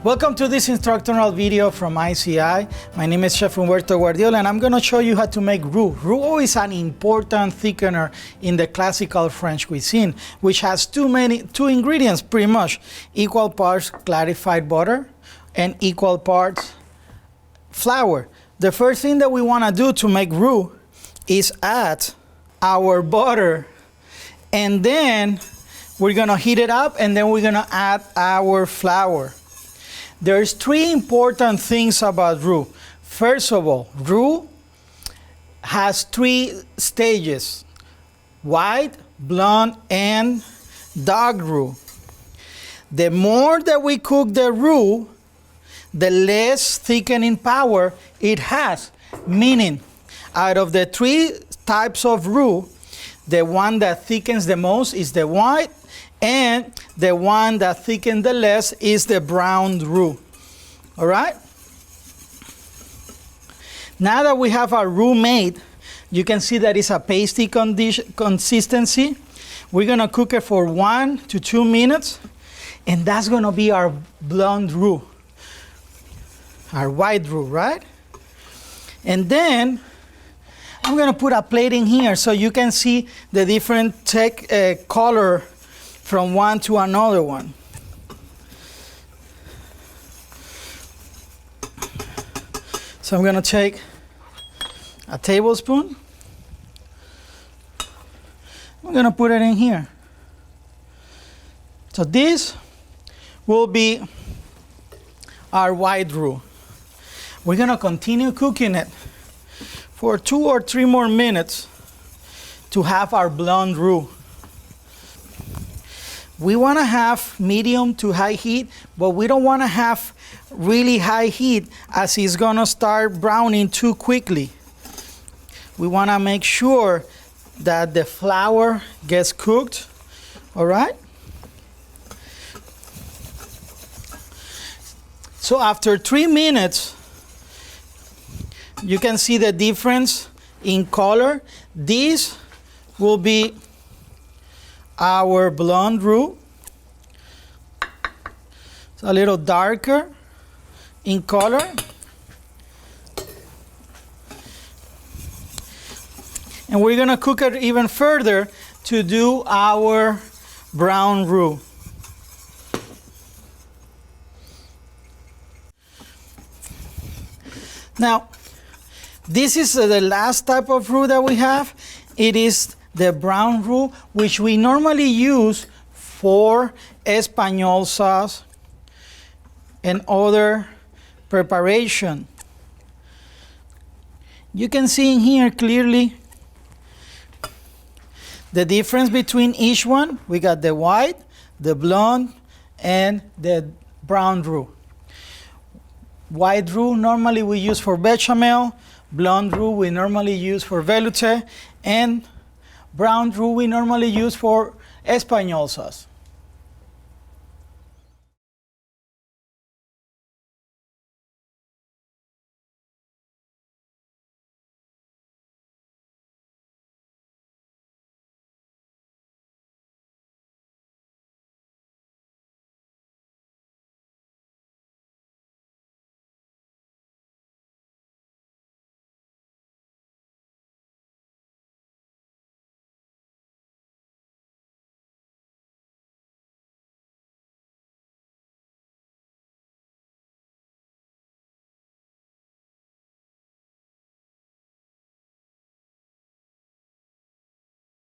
Welcome to this instructional video from ICI. My name is Chef Humberto Guardiola and I'm going to show you how to make roux. Roux is an important thickener in the classical French cuisine, which has two ingredients pretty much. Equal parts clarified butter and equal parts flour. The first thing that we want to do to make roux is add our butter, and then we're going to heat it up, and then we're going to add our flour. There's three important things about roux. First of all, roux has three stages: white, blonde, and dark roux. The more that we cook the roux, the less thickening power it has. Meaning, out of the three types of roux, the one that thickens the most is the white, and the one that thickens the less is the brown roux. All right? Now that we have our roux made, you can see that it's a pasty consistency. We're gonna cook it for 1 to 2 minutes, and that's gonna be our blonde roux, our white roux, right? And then I'm gonna put a plate in here so you can see the different color from one to another one. So I'm gonna take a tablespoon. I'm gonna put it in here. So this will be our white roux. We're gonna continue cooking it for 2 or 3 more minutes to have our blonde roux. We want to have medium to high heat, but we don't want to have really high heat as it's going to start browning too quickly. We want to make sure that the flour gets cooked, all right? So after 3 minutes, you can see the difference in color. This will be our blonde roux. It's a little darker in color. And we're gonna cook it even further to do our brown roux. Now, this is the last type of roux that we have. It is the brown roux, which we normally use for Espagnole sauce and other preparation. You can see in here clearly the difference between each one. We got the white, the blonde, and the brown roux. White roux normally we use for bechamel, blonde roux we normally use for velouté, and brown roux we normally use for Espagnole sauce.